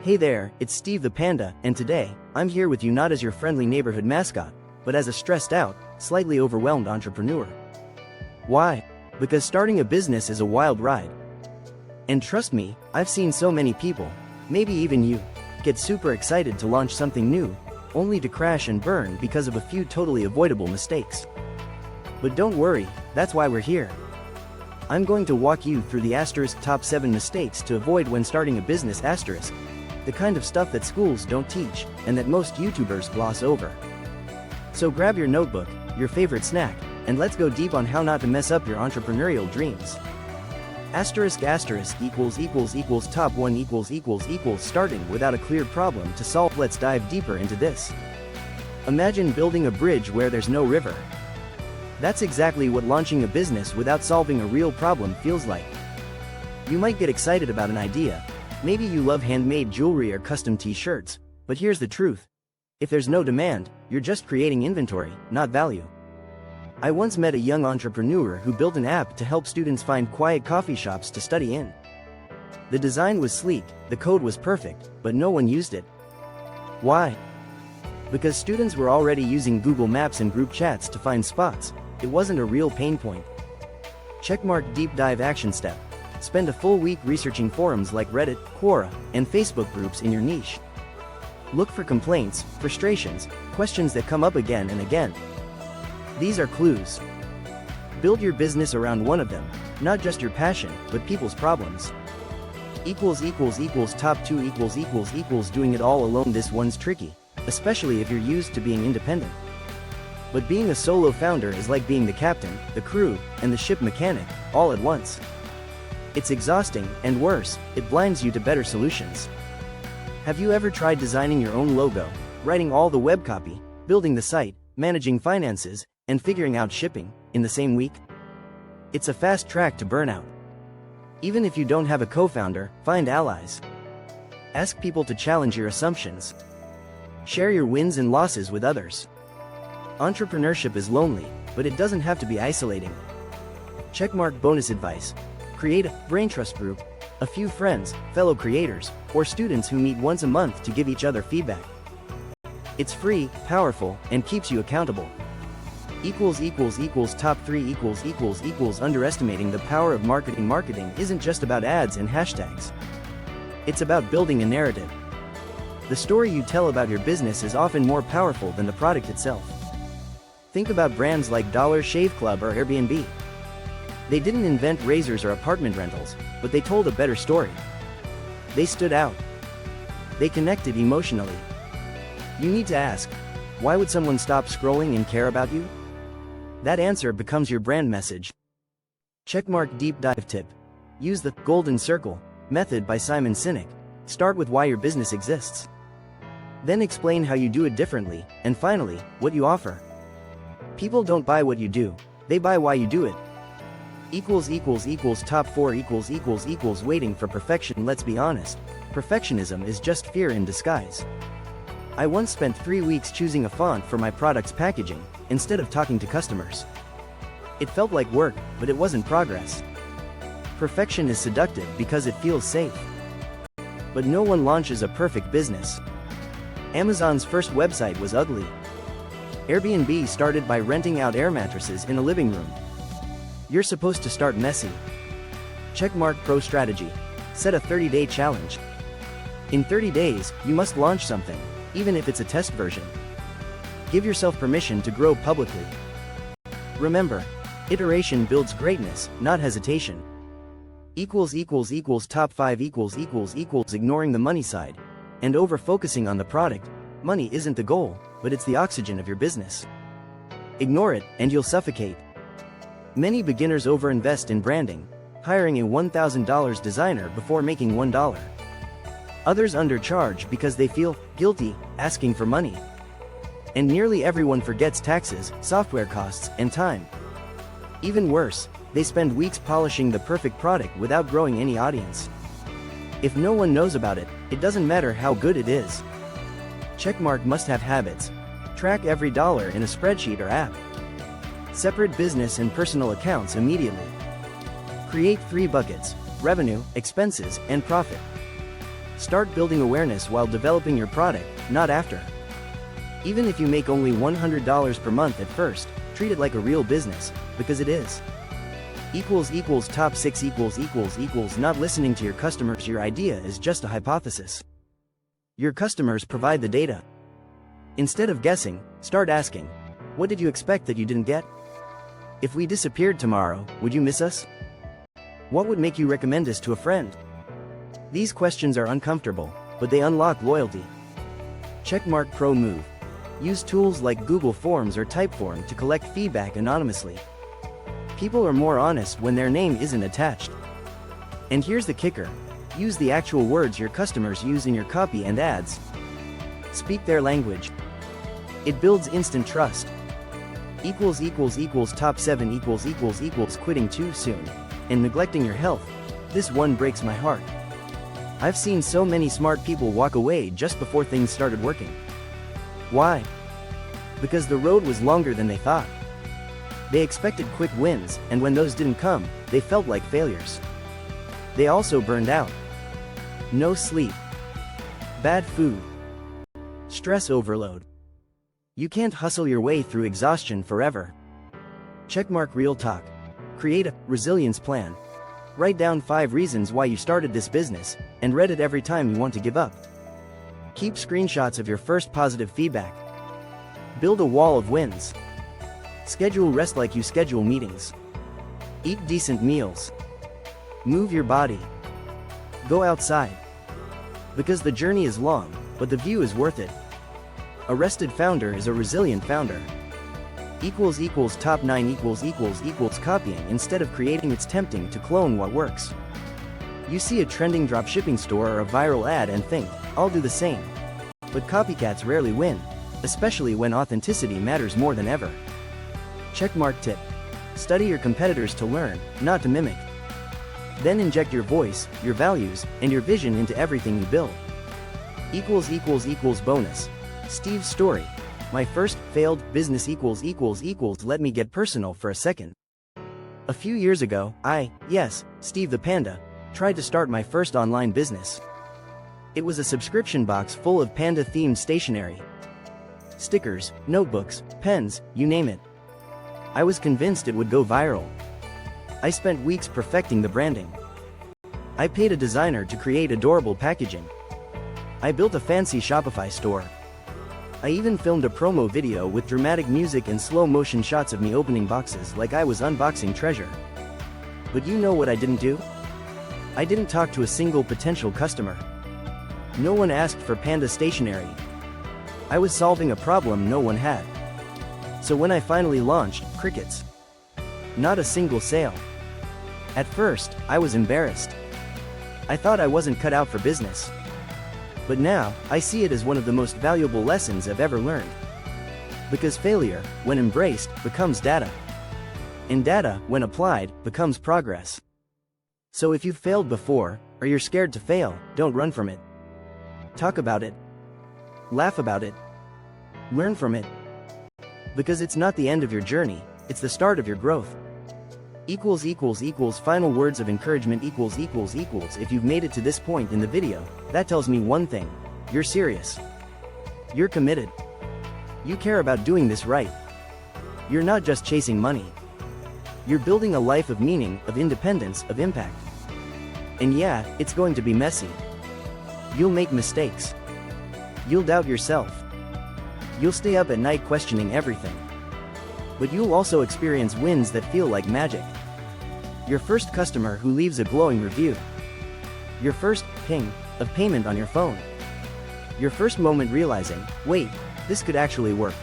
Hey there, it's Steve the Panda, and today, I'm here with you not as your friendly neighborhood mascot, but as a stressed out, slightly overwhelmed entrepreneur. Why? Because starting a business is a wild ride. And trust me, I've seen so many people, maybe even you, get super excited to launch something new, only to crash and burn because of a few totally avoidable mistakes. But don't worry, that's why we're here. I'm going to walk you through the top 7 mistakes to avoid when starting a business *, the kind of stuff that schools don't teach, and that most YouTubers gloss over. So grab your notebook, your favorite snack, and let's go deep on how not to mess up your entrepreneurial dreams. **= top 1 == starting without a clear problem to solve. Let's dive deeper into this. Imagine building a bridge where there's no river. That's exactly what launching a business without solving a real problem feels like. You might get excited about an idea. Maybe you love handmade jewelry or custom t-shirts, but here's the truth. If there's no demand, you're just creating inventory, not value. I once met a young entrepreneur who built an app to help students find quiet coffee shops to study in. The design was sleek, the code was perfect, but no one used it. Why? Because students were already using Google Maps and group chats to find spots. It wasn't a real pain point. Checkmark deep dive action step. Spend a full week researching forums like Reddit, Quora, and Facebook groups in your niche. Look for complaints, frustrations, questions that come up again and again. These are clues. Build your business around one of them, not just your passion, but people's problems. == top 2 == doing it all alone. This one's tricky, especially if you're used to being independent. But being a solo founder is like being the captain, the crew, and the ship mechanic, all at once. It's exhausting, and worse, it blinds you to better solutions. Have you ever tried designing your own logo, writing all the web copy, building the site, managing finances, and figuring out shipping, in the same week? It's a fast track to burnout. Even if you don't have a co-founder, find allies. Ask people to challenge your assumptions. Share your wins and losses with others. Entrepreneurship is lonely, but it doesn't have to be isolating. Checkmark bonus advice. Create a brain trust group, a few friends, fellow creators, or students who meet once a month to give each other feedback. It's free, powerful, and keeps you accountable. == top 3 == underestimating the power of marketing. Marketing isn't just about ads and hashtags. It's about building a narrative. The story you tell about your business is often more powerful than the product itself. Think about brands like Dollar Shave Club or Airbnb. They didn't invent razors or apartment rentals, but they told a better story. They stood out. They connected emotionally. You need to ask, why would someone stop scrolling and care about you? That answer becomes your brand message. Checkmark deep dive tip. Use the golden circle method by Simon Sinek. Start with why your business exists. Then explain how you do it differently, and finally, what you offer. People don't buy what you do, they buy why you do it. == top 4 == waiting for perfection. Let's be honest, perfectionism is just fear in disguise. I once spent 3 weeks choosing a font for my product's packaging, instead of talking to customers. It felt like work, but it wasn't progress. Perfection is seductive because it feels safe. But no one launches a perfect business. Amazon's first website was ugly. Airbnb started by renting out air mattresses in a living room. You're supposed to start messy. Checkmark pro strategy. Set a 30-day challenge. In 30 days, you must launch something, even if it's a test version. Give yourself permission to grow publicly. Remember, iteration builds greatness, not hesitation. == top 5 == ignoring the money side and over-focusing on the product. Money isn't the goal, but it's the oxygen of your business. Ignore it, and you'll suffocate. Many beginners overinvest in branding, hiring a $1,000 designer before making $1. Others undercharge because they feel guilty asking for money. And nearly everyone forgets taxes, software costs, and time. Even worse, they spend weeks polishing the perfect product without growing any audience. If no one knows about it, it doesn't matter how good it is. Checkmark must have habits. Track every dollar in a spreadsheet or app. Separate business and personal accounts immediately. Create 3 buckets: revenue, expenses, and profit. Start building awareness while developing your product, not after. Even if you make only $100 per month at first, treat it like a real business, because it is. Top 6 Not listening to your customers. Your idea is just a hypothesis. Your customers provide the data. Instead of guessing, start asking, what did you expect that you didn't get? If we disappeared tomorrow, would you miss us? What would make you recommend us to a friend? These questions are uncomfortable, but they unlock loyalty. Checkmark Pro Move. Use tools like Google Forms or Typeform to collect feedback anonymously. People are more honest when their name isn't attached. And here's the kicker. Use the actual words your customers use in your copy and ads. Speak their language. It builds instant trust. Top 7 Quitting too soon and neglecting your health. This one breaks my heart. I've seen so many smart people walk away just before things started working. Why? Because the road was longer than they thought. They expected quick wins, and when those didn't come, they felt like failures. They also burned out. No sleep. Bad food. Stress overload. You can't hustle your way through exhaustion forever. Checkmark Real Talk. Create a resilience plan. Write down 5 reasons why you started this business, and read it every time you want to give up. Keep screenshots of your first positive feedback. Build a wall of wins. Schedule rest like you schedule meetings. Eat decent meals. Move your body. Go outside. Because the journey is long, but the view is worth it. A rested founder is a resilient founder. Top 9 Copying instead of creating. It's tempting to clone what works. You see a trending dropshipping store or a viral ad and think, I'll do the same. But copycats rarely win, especially when authenticity matters more than ever. Checkmark Tip. Study your competitors to learn, not to mimic. Then inject your voice, your values, and your vision into everything you build. Bonus. Steve's story. My first failed business. Let me get personal for a second. A few years ago, Steve the Panda, tried to start my first online business. It was a subscription box full of panda-themed stationery. Stickers, notebooks, pens, you name it. I was convinced it would go viral. I spent weeks perfecting the branding. I paid a designer to create adorable packaging. I built a fancy Shopify store. I even filmed a promo video with dramatic music and slow-motion shots of me opening boxes like I was unboxing treasure. But you know what I didn't do? I didn't talk to a single potential customer. No one asked for panda stationery. I was solving a problem no one had. So when I finally launched, crickets. Not a single sale. At first, I was embarrassed. I thought I wasn't cut out for business. But now, I see it as one of the most valuable lessons I've ever learned. Because failure, when embraced, becomes data. And data, when applied, becomes progress. So if you've failed before, or you're scared to fail, don't run from it. Talk about it. Laugh about it. Learn from it. Because it's not the end of your journey, it's the start of your growth. Final words of encouragement. If you've made it to this point in the video, that tells me one thing. You're serious. You're committed. You care about doing this right. You're not just chasing money. You're building a life of meaning, of independence, of impact. And yeah, it's going to be messy. You'll make mistakes. You'll doubt yourself. You'll stay up at night questioning everything. But you'll also experience wins that feel like magic. Your first customer who leaves a glowing review. Your first ping of payment on your phone. Your first moment realizing, wait, this could actually work.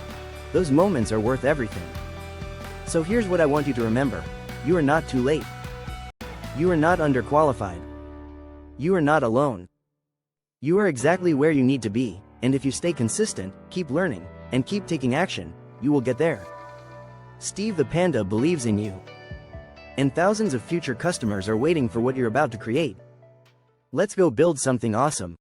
Those moments are worth everything. So here's what I want you to remember. You are not too late. You are not underqualified. You are not alone. You are exactly where you need to be, and if you stay consistent, keep learning, and keep taking action, you will get there. Steve the Panda believes in you. And thousands of future customers are waiting for what you're about to create. Let's go build something awesome.